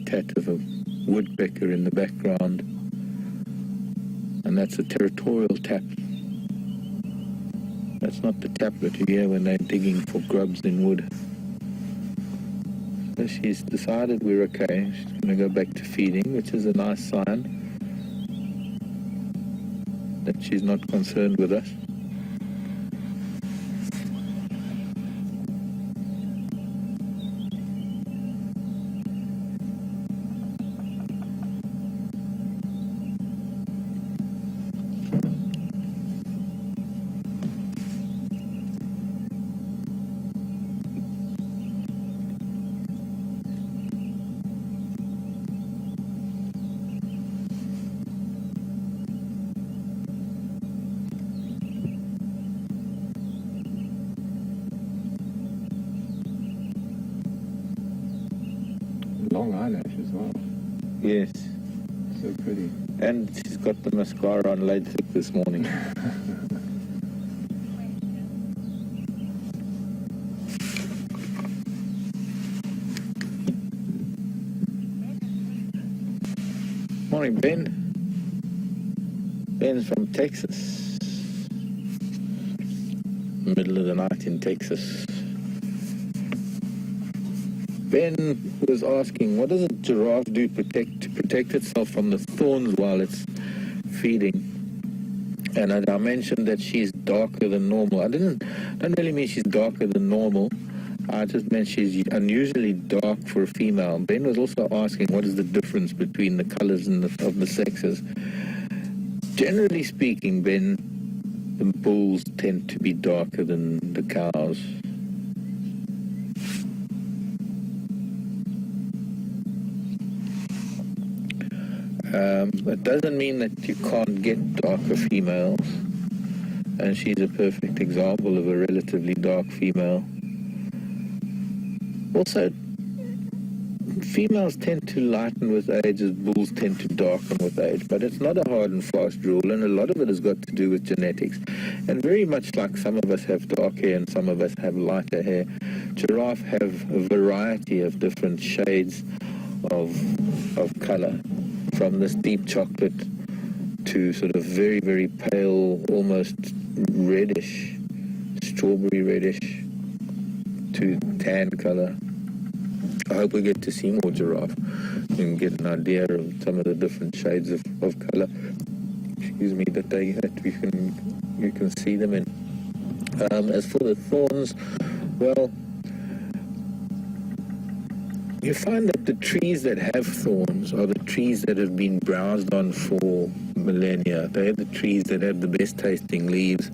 habitat of a woodpecker in the background, and that's a territorial tap. That's not the tap that you hear when they're digging for grubs in wood. So she's decided we're okay. She's going to go back to feeding, which is a nice sign that she's not concerned with us. Long eyelash as well. Yes. So pretty. And she's got the mascara on laid thick this morning. Morning, Ben. Ben's from Texas. Middle of the night in Texas. Ben was asking, what does a giraffe do to protect itself from the thorns while it's feeding? And I mentioned that she's darker than normal. I don't really mean she's darker than normal. I just meant she's unusually dark for a female. Ben was also asking, what is the difference between the colors of the sexes? Generally speaking, Ben, the bulls tend to be darker than the cows. It doesn't mean that you can't get darker females, and she's a perfect example of a relatively dark female. Also, females tend to lighten with age as bulls tend to darken with age, but it's not a hard and fast rule, and a lot of it has got to do with genetics. And very much like some of us have dark hair and some of us have lighter hair, giraffe have a variety of different shades of color, from this deep chocolate to sort of very, very pale, almost reddish, strawberry reddish, to tan color. I hope we get to see more giraffe and get an idea of some of the different shades of color. Excuse me, that you can see them in. As for the thorns, well, you find that the trees that have thorns are the trees that have been browsed on for millennia. They are the trees that have the best tasting leaves,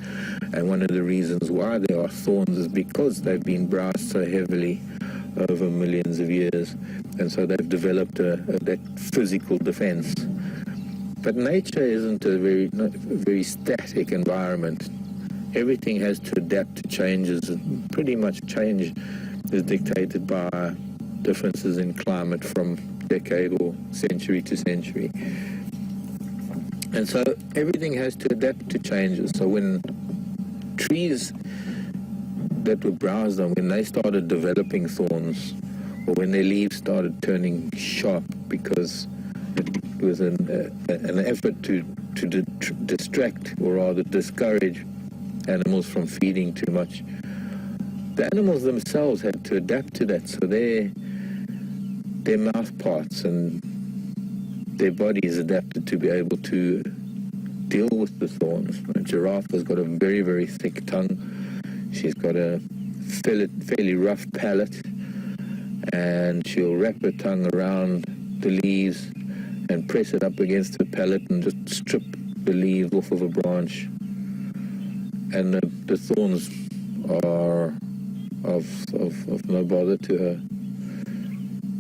and one of the reasons why there are thorns is because they've been browsed so heavily over millions of years, and so they've developed that physical defense. But nature isn't a very static environment. Everything has to adapt to changes, and pretty much change is dictated by differences in climate from decade or century to century. And so everything has to adapt to changes. So when trees that were browsed on, when they started developing thorns, or when their leaves started turning sharp because it was an effort to distract, or rather discourage, animals from feeding too much, the animals themselves had to adapt to that. So their mouth parts and their bodies adapted to be able to deal with the thorns. A giraffe has got a very, very thick tongue. She's got a fairly rough palate, and she'll wrap her tongue around the leaves and press it up against her palate and just strip the leaves off of a branch. And the thorns are of no bother to her.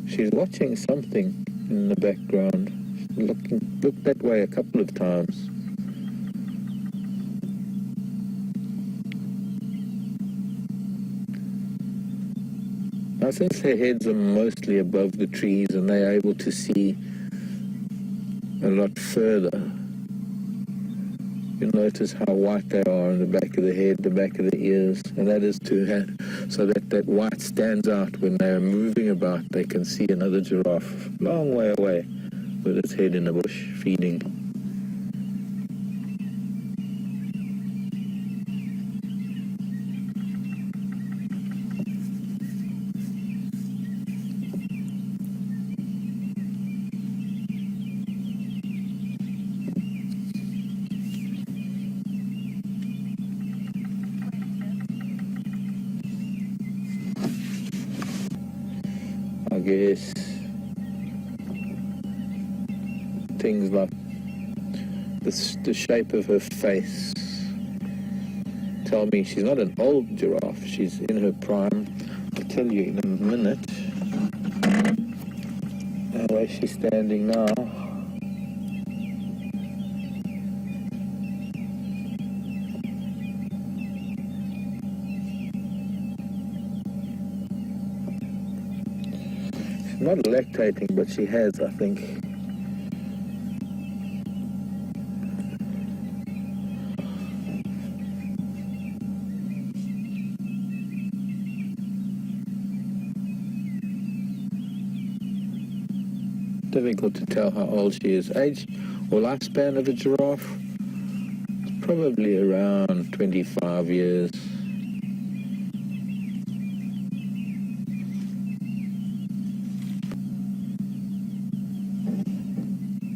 She's watching something in the background. Looked that way a couple of times. Now, since their heads are mostly above the trees and they're able to see a lot further, You'll notice how white they are on the back of the head, the back of the ears, and that is to have, so that that white stands out when they are moving about. They can see another giraffe long way away with its head in the bush feeding. I guess things like the shape of her face tell me she's not an old giraffe, she's in her prime. I'll tell you in a minute. The way she's standing now. She's not lactating, but she has, I think. Difficult to tell how old she is. Age or lifespan of a giraffe? Probably around 25 years.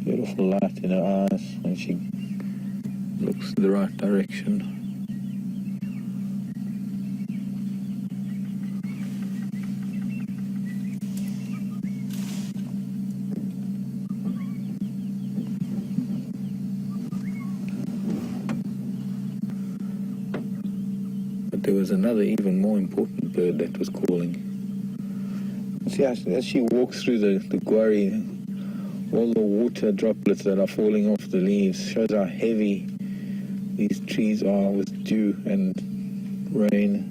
Beautiful light in her eyes when she looks in the right direction. There was another even more important bird that was calling. See, as she walks through the quarry, all the water droplets that are falling off the leaves shows how heavy these trees are with dew and rain.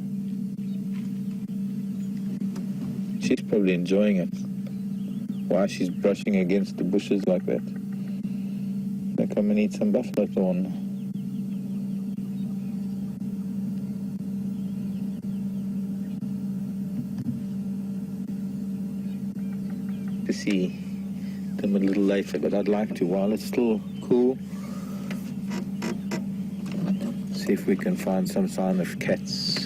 She's probably enjoying it. Why she's brushing against the bushes like that. They come and eat some buffalo thorn. To see them a little later, but I'd like to, while it's still cool, see if we can find some sign of cats.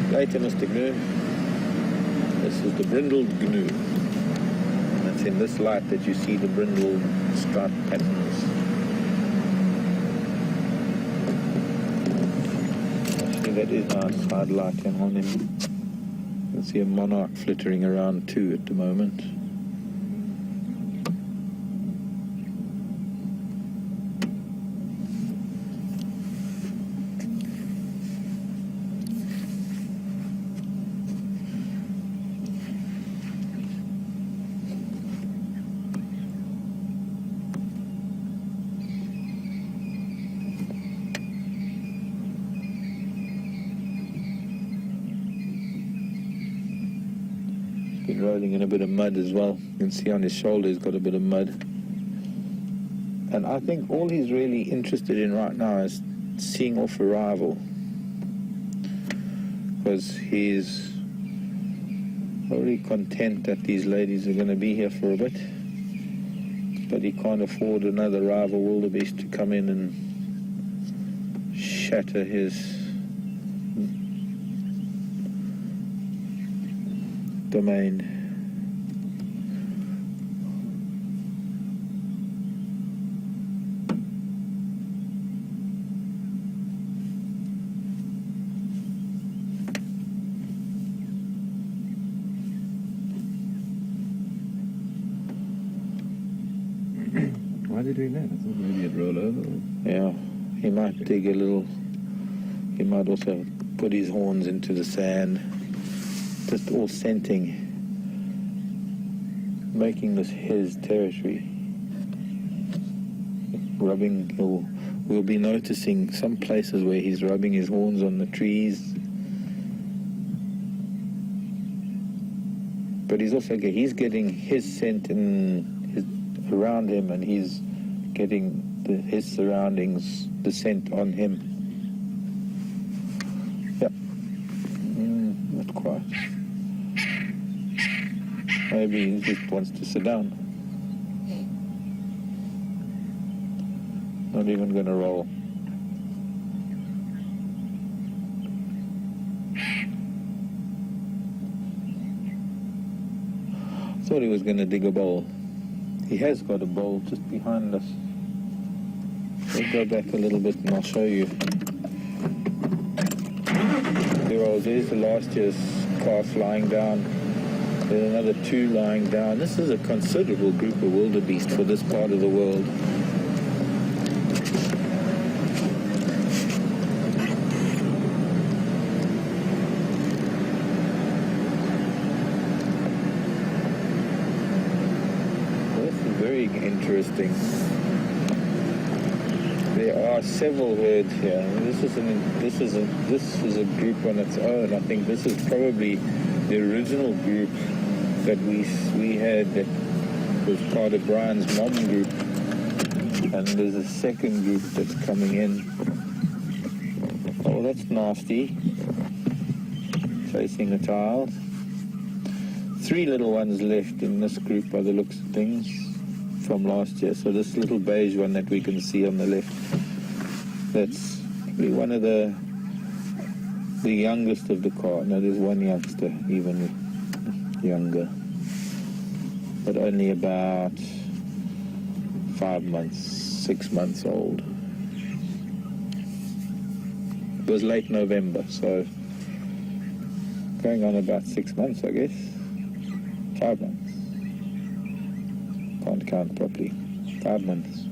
Later, Mr. Gnu. This is the brindled gnu. And it's in this light that you see the brindle stripe patterns. Actually, that is nice side lighting on him. You can see a monarch flittering around too at the moment. Been rolling in a bit of mud as well. You can see on his shoulder he's got a bit of mud. And I think all he's really interested in right now is seeing off arrival. Because he's already content that these ladies are going to be here for a bit. But he can't afford another rival wildebeest to come in and shatter his domain. Why is he doing that? I thought maybe he'd roll over. Yeah, he might dig a little. He might also put his horns into the sand. Just all scenting. making this his territory. We'll be noticing some places where he's rubbing his horns on the trees. But he's getting his scent around him, and he's getting his surroundings, the scent on him. Yep. Not quite. Maybe he just wants to sit down. Not even going to roll. Thought he was going to dig a bowl. He has got a bowl just behind us. We'll go back a little bit and I'll show you. There's the last year's calf lying down. There's another 2 lying down. This is a considerable group of wildebeest for this part of the world. Interesting. There are several herds here. This is a group on its own. I think this is probably the original group that we had that was part of Brian's mom group, and there's a second group that's coming in. Oh, that's nasty. Chasing a child. 3 little ones left in this group by the looks of things. From last year. So this little beige one that we can see on the left, that's probably one of the youngest of the calf. No, there's one youngster, even younger, but only about 5 months, 6 months old. It was late November, so going on about 6 months, I guess. 5 months. Can't count properly. 5 months.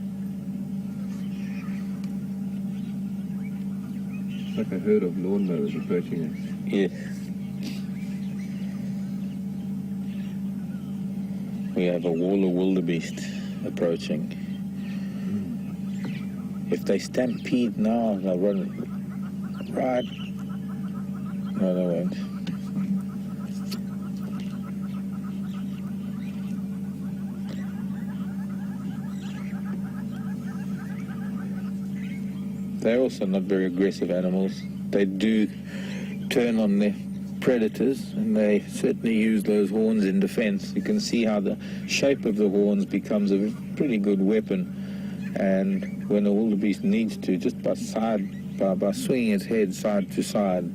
It's like a herd of lawnmowers approaching us. Yes. We have a wall of wildebeest approaching. If they stampede now, they'll run right. No, they won't. They're also not very aggressive animals. They do turn on their predators, and they certainly use those horns in defense. You can see how the shape of the horns becomes a pretty good weapon. And when a wildebeest needs to, just by swinging its head side to side,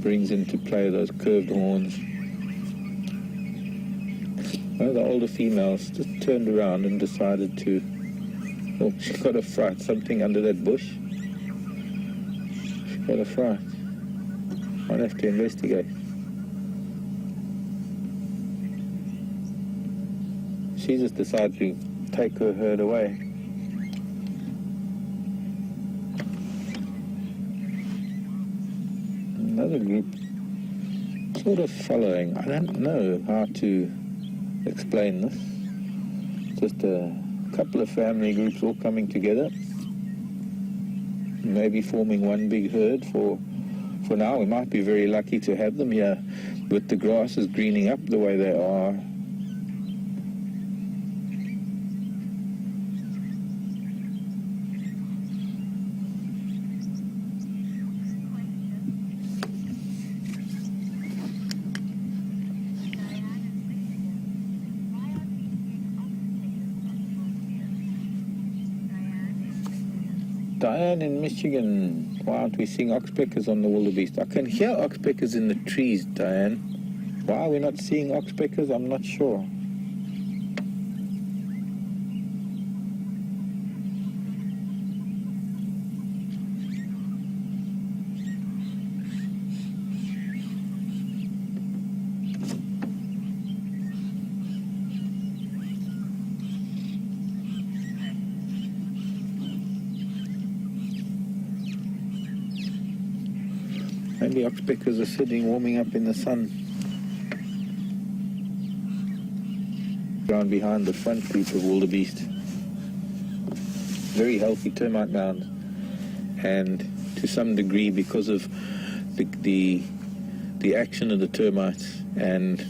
brings into play those curved horns. Well, the older females just turned around and decided to, oh, she's got a fright, something under that bush. Got a fright. I'll have to investigate. She just decided to take her herd away. Another group sort of following. I don't know how to explain this. Just a couple of family groups all coming together. Maybe forming one big herd for now. We might be very lucky to have them here with the grasses greening up the way they are. Diane in Michigan, why aren't we seeing oxpeckers on the wildebeest? I can hear oxpeckers in the trees, Diane. Why are we not seeing oxpeckers? I'm not sure. Maybe oxpeckers are sitting warming up in the sun. ground behind the front group of wildebeest. Very healthy termite mound, and to some degree, because of the action of the termites and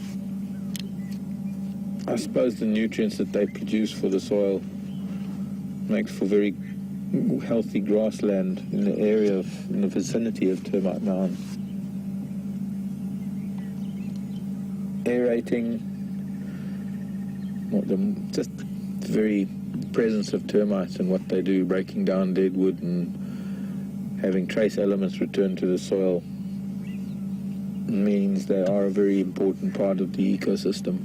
I suppose the nutrients that they produce for the soil, makes for very healthy grassland in the area in the vicinity of termite mounds. Aerating, just the very presence of termites and what they do, breaking down dead wood and having trace elements returned to the soil, means they are a very important part of the ecosystem.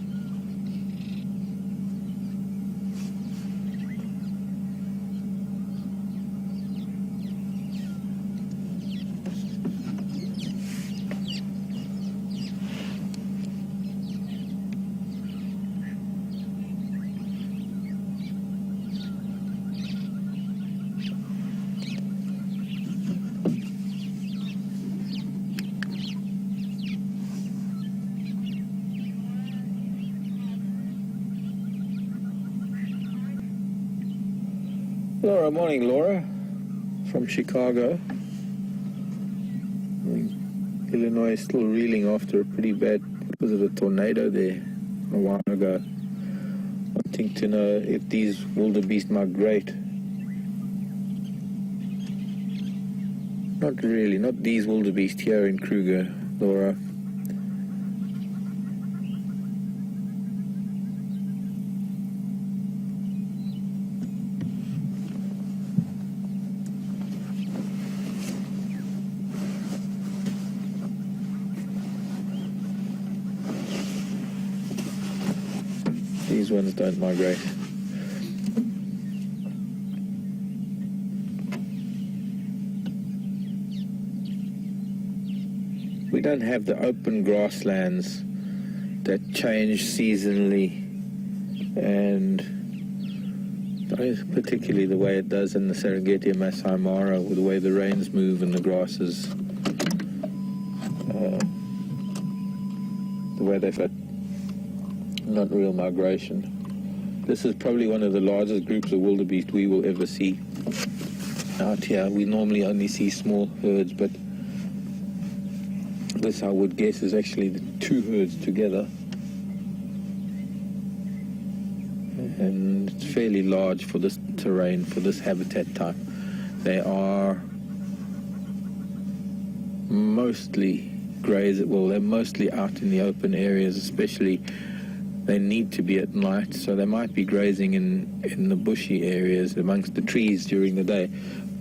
Laura, morning Laura, from Chicago. Illinois is still reeling after a pretty bad, because of a tornado there a while ago. Wanting to know if these wildebeest migrate. Not really, not these wildebeest here in Kruger, Laura. These ones don't migrate. We don't have the open grasslands that change seasonally, and particularly the way it does in the Serengeti and Masai Mara, with the way the rains move and the grasses, the way they've got not real migration. This is probably one of the largest groups of wildebeest we will ever see out here. We normally only see small herds, but this, I would guess, is actually the two herds together. And it's fairly large for this terrain, for this habitat type. They are mostly they're mostly out in the open areas, especially. They need to be at night, so they might be grazing in the bushy areas amongst the trees during the day.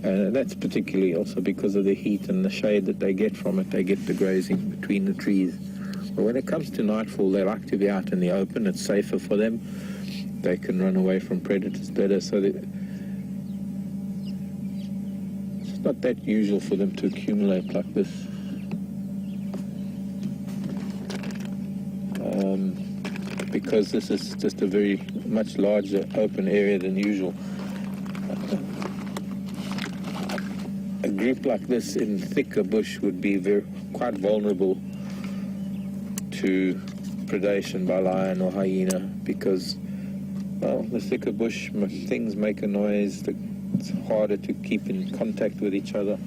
That's particularly also because of the heat and the shade that they get from it. They get the grazing between the trees. But when it comes to nightfall, they like to be out in the open. It's safer for them. They can run away from predators better. So it's not that usual for them to accumulate like this. Because this is just a very much larger open area than usual. A group like this in thicker bush would be quite vulnerable to predation by lion or hyena, because, well, the thicker bush, things make a noise, it's harder to keep in contact with each other.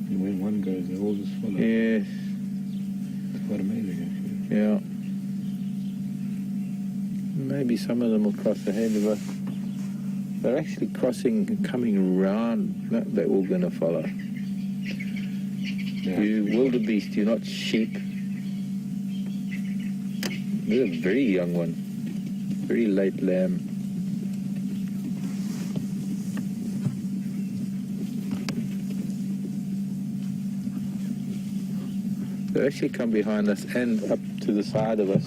And when one goes, they all just follow. Yeah. It's quite amazing, actually. Yeah. Maybe some of them will cross ahead of us. They're actually crossing and coming around. No, they're all going to follow. Yeah. You wildebeest, you're not sheep. They're a very young one. Very late lamb. They actually come behind us and up to the side of us.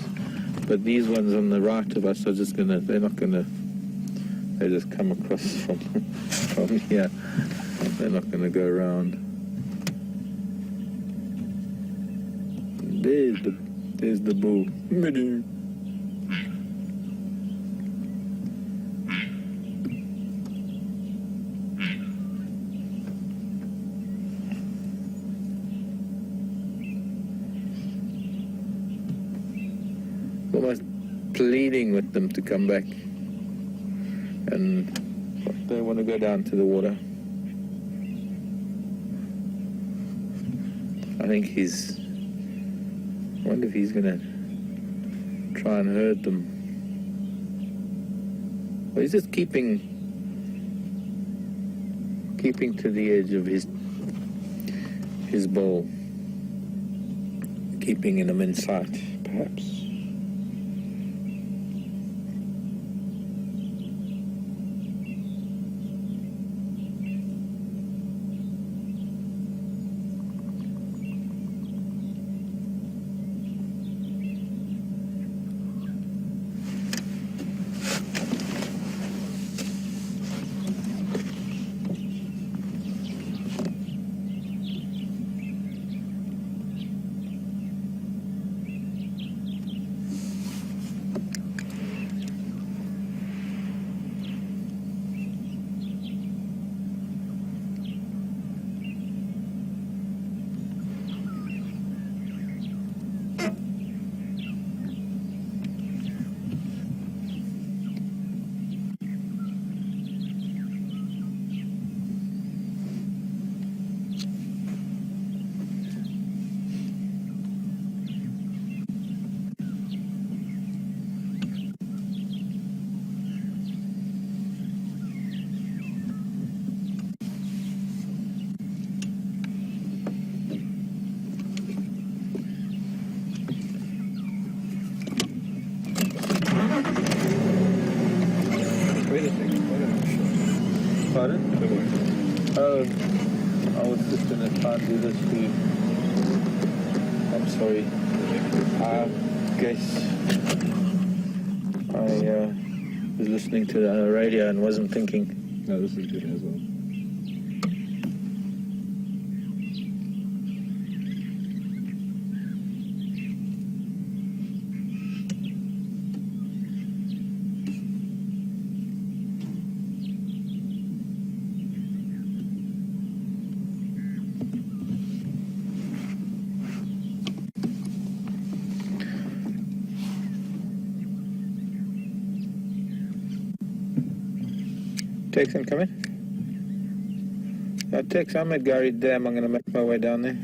But these ones on the right of us are just gonna, they just come across from here. They're not gonna go around. There's the bull. almost pleading with them to come back. And they want to go down to the water. I think I wonder if he's going to try and herd them. Well, he's just keeping to the edge of his bowl, keeping them in sight, perhaps. Pardon? Oh, I was just going to try and do this for you. I'm sorry. I guess I was listening to the radio and wasn't thinking. No, this is good as well. Tex, I'm coming. Tex, I'm at Gary Dam. I'm going to make my way down there.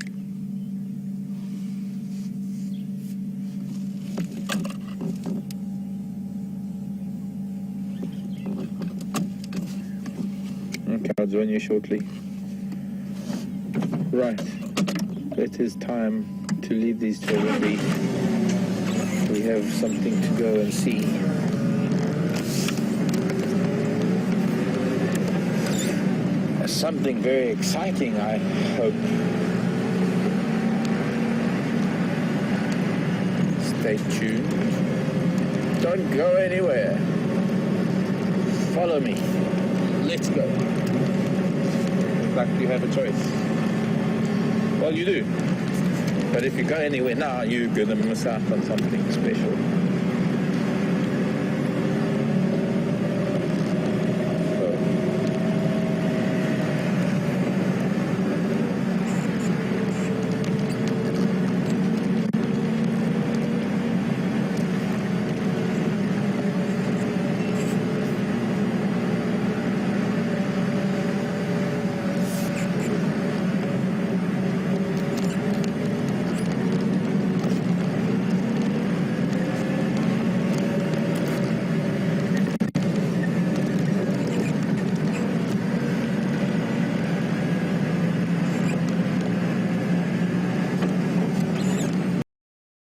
Okay, I'll join you shortly. Right. It is time to leave these children be. We have something to go and see. Something very exciting, I hope. Stay tuned. Don't go anywhere. Follow me. Let's go. In fact, you have a choice. Well, you do. But if you go anywhere now, you're going to miss out on something special.